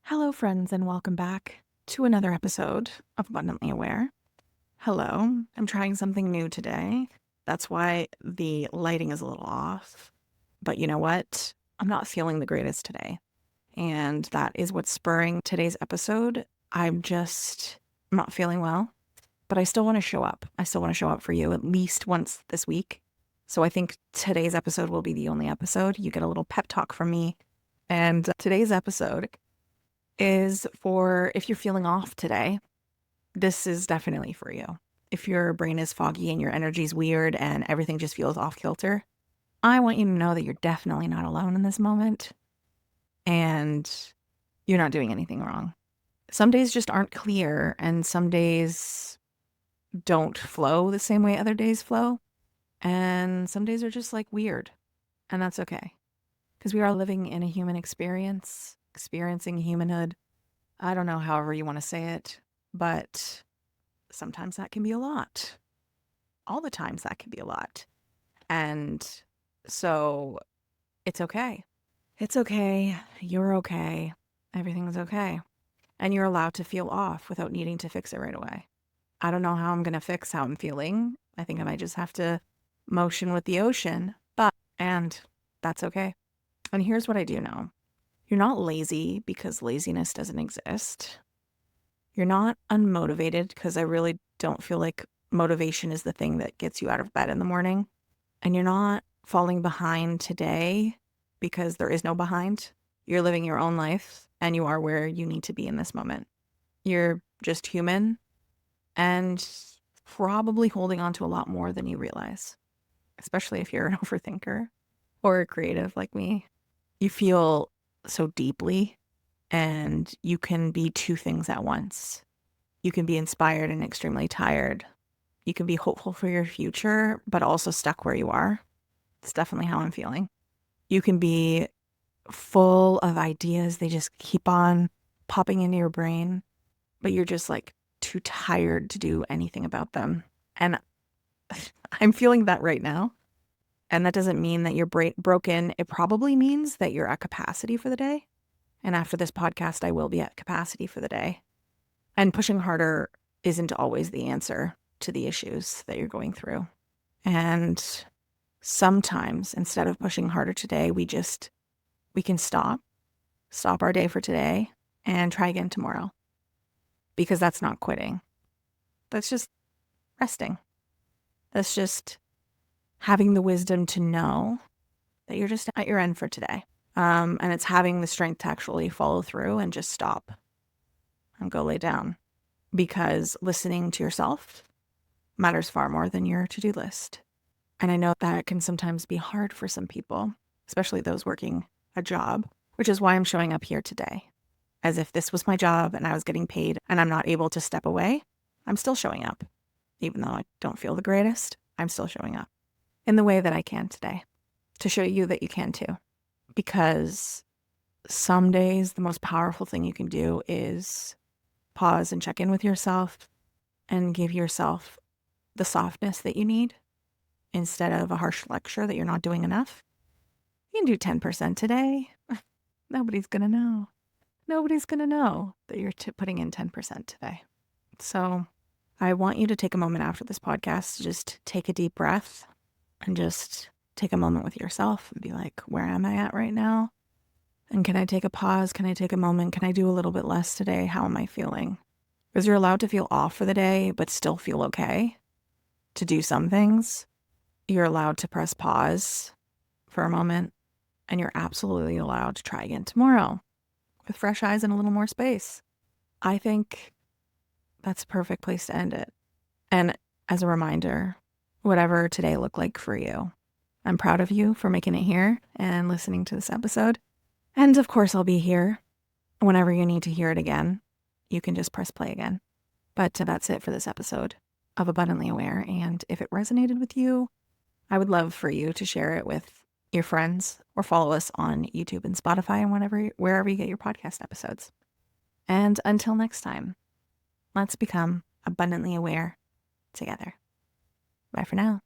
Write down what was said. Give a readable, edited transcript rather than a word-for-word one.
Hello, friends, and welcome back to another episode of Abundantly Aware. Hello, I'm trying something new today. That's why the lighting is a little off. But you know what? I'm not feeling the greatest today. And that is what's spurring today's episode. I'm not feeling well, but I still want to show up. I still want to show up for you at least once this week. So I think today's episode will be the only episode. You get a little pep talk from me. And today's episode is for if you're feeling off today, this is definitely for you. If your brain is foggy and your energy's weird and everything just feels off kilter, I want you to know that you're definitely not alone in this moment and you're not doing anything wrong. Some days just aren't clear and some days don't flow the same way other days flow. And some days are just like weird, and that's okay. Because we are living in a human experience, experiencing humanhood. I don't know, however you want to say it, but sometimes that can be a lot. All the times that can be a lot. And so it's okay. It's okay. You're okay. Everything's okay. And you're allowed to feel off without needing to fix it right away. I don't know how I'm going to fix how I'm feeling. I think I might just have to motion with the ocean, and that's okay. And here's what I do know. You're not lazy because laziness doesn't exist. You're not unmotivated because I really don't feel like motivation is the thing that gets you out of bed in the morning. And you're not falling behind today because there is no behind. You're living your own life and you are where you need to be in this moment. You're just human and probably holding on to a lot more than you realize, especially if you're an overthinker or a creative like me. You feel so deeply and you can be two things at once. You can be inspired and extremely tired. You can be hopeful for your future, but also stuck where you are. It's definitely how I'm feeling. You can be full of ideas. They just keep on popping into your brain, but you're just like too tired to do anything about them. And I'm feeling that right now. And that doesn't mean that you're broken. It probably means that you're at capacity for the day. And after this podcast, I will be at capacity for the day. And pushing harder isn't always the answer to the issues that you're going through. And sometimes instead of pushing harder today, we can stop our day for today and try again tomorrow. Because that's not quitting. That's just resting. That's just having the wisdom to know that you're just at your end for today. And it's having the strength to actually follow through and just stop and go lay down. Because listening to yourself matters far more than your to-do list. And I know that can sometimes be hard for some people, especially those working a job, which is why I'm showing up here today. As if this was my job and I was getting paid and I'm not able to step away, I'm still showing up. Even though I don't feel the greatest, I'm still showing up in the way that I can today to show you that you can too. Because some days the most powerful thing you can do is pause and check in with yourself and give yourself the softness that you need instead of a harsh lecture that you're not doing enough. You can do 10% today. Nobody's going to know. Nobody's going to know that you're putting in 10% today. So I want you to take a moment after this podcast to just take a deep breath and just take a moment with yourself and be like, where am I at right now? And can I take a pause? Can I take a moment? Can I do a little bit less today? How am I feeling? Because you're allowed to feel off for the day, but still feel okay to do some things. You're allowed to press pause for a moment, and you're absolutely allowed to try again tomorrow with fresh eyes and a little more space. I think that's a perfect place to end it. And as a reminder, whatever today looked like for you, I'm proud of you for making it here and listening to this episode. And of course, I'll be here whenever you need to hear it again. You can just press play again. But that's it for this episode of Abundantly Aware. And if it resonated with you, I would love for you to share it with your friends or follow us on YouTube and Spotify and wherever you get your podcast episodes. And until next time, let's become abundantly aware together. Bye for now.